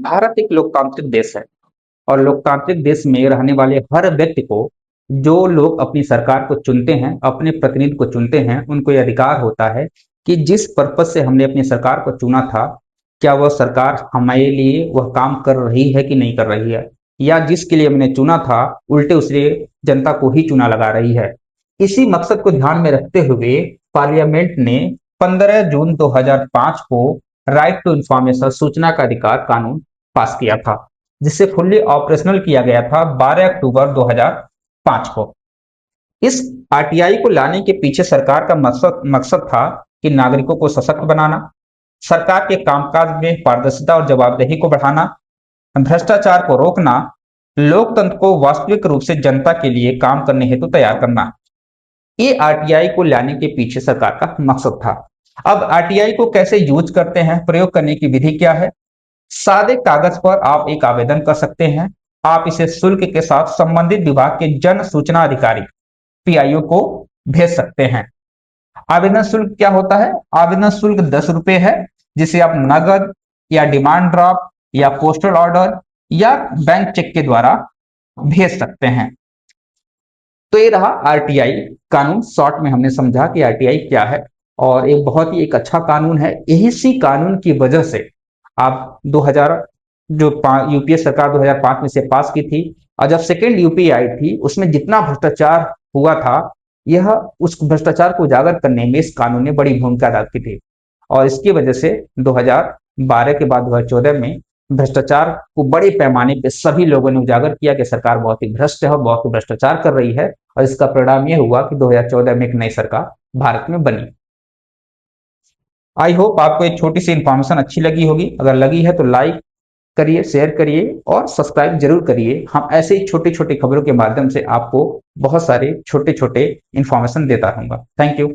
भारत एक लोकतांत्रिक देश है और लोकतांत्रिक देश में रहने वाले हर व्यक्ति को, जो लोग अपनी सरकार को चुनते हैं, अपने प्रतिनिधि को चुनते हैं, उनको यह अधिकार होता है कि जिस पर्पज से हमने अपनी सरकार को चुना था, क्या वह सरकार हमारे लिए वह काम कर रही है कि नहीं कर रही है, या जिसके लिए हमने चुना था उल्टे उसने जनता को ही चुना लगा रही है। इसी मकसद को ध्यान में रखते हुए पार्लियामेंट ने 15 जून 2005 को राइट टू इंफॉर्मेशन, सूचना का अधिकार कानून पास किया था, जिसे फुल्ली ऑपरेशनल किया गया था 12 अक्टूबर 2005 को। इस आरटीआई को लाने के पीछे सरकार का मकसद था कि नागरिकों को सशक्त बनाना, सरकार के कामकाज में पारदर्शिता और जवाबदेही को बढ़ाना, भ्रष्टाचार को रोकना, लोकतंत्र को वास्तविक रूप से जनता के लिए काम करने हेतु तैयार करना। ये आरटीआई को लाने के पीछे सरकार का मकसद था। अब आरटीआई को कैसे यूज करते हैं, प्रयोग करने की विधि क्या है? सादे कागज पर आप एक आवेदन कर सकते हैं। आप इसे शुल्क के साथ संबंधित विभाग के जन सूचना अधिकारी पीआईओ को भेज सकते हैं। आवेदन शुल्क क्या होता है? आवेदन शुल्क 10 रुपए है, जिसे आप नगद या डिमांड ड्राफ्ट या पोस्टल ऑर्डर या बैंक चेक के द्वारा भेज सकते हैं। तो ये रहा आरटीआई कानून। शॉर्ट में हमने समझा कि आरटीआई क्या है, और एक बहुत ही एक अच्छा कानून है। इसी कानून की वजह से आप 2000 जो यूपीए सरकार 2005 में से पास की थी, और जब सेकेंड यूपीए आई थी उसमें जितना भ्रष्टाचार हुआ था, यह उस भ्रष्टाचार को उजागर करने में इस कानून ने बड़ी भूमिका अदा की थी। और इसकी वजह से 2012 के बाद 2014 में भ्रष्टाचार को बड़े पैमाने पे सभी लोगों ने उजागर किया कि सरकार बहुत ही भ्रष्ट है और बहुत ही भ्रष्टाचार कर रही है, और इसका परिणाम यह हुआ कि 2014 में एक नई सरकार भारत में बनी। आई होप आपको एक छोटी सी इंफॉर्मेशन अच्छी लगी होगी। अगर लगी है तो लाइक करिए, शेयर करिए और सब्सक्राइब जरूर करिए। हम ऐसे ही छोटी छोटी खबरों के माध्यम से आपको बहुत सारे छोटे छोटे इंफॉर्मेशन देता रहूंगा। Thank you.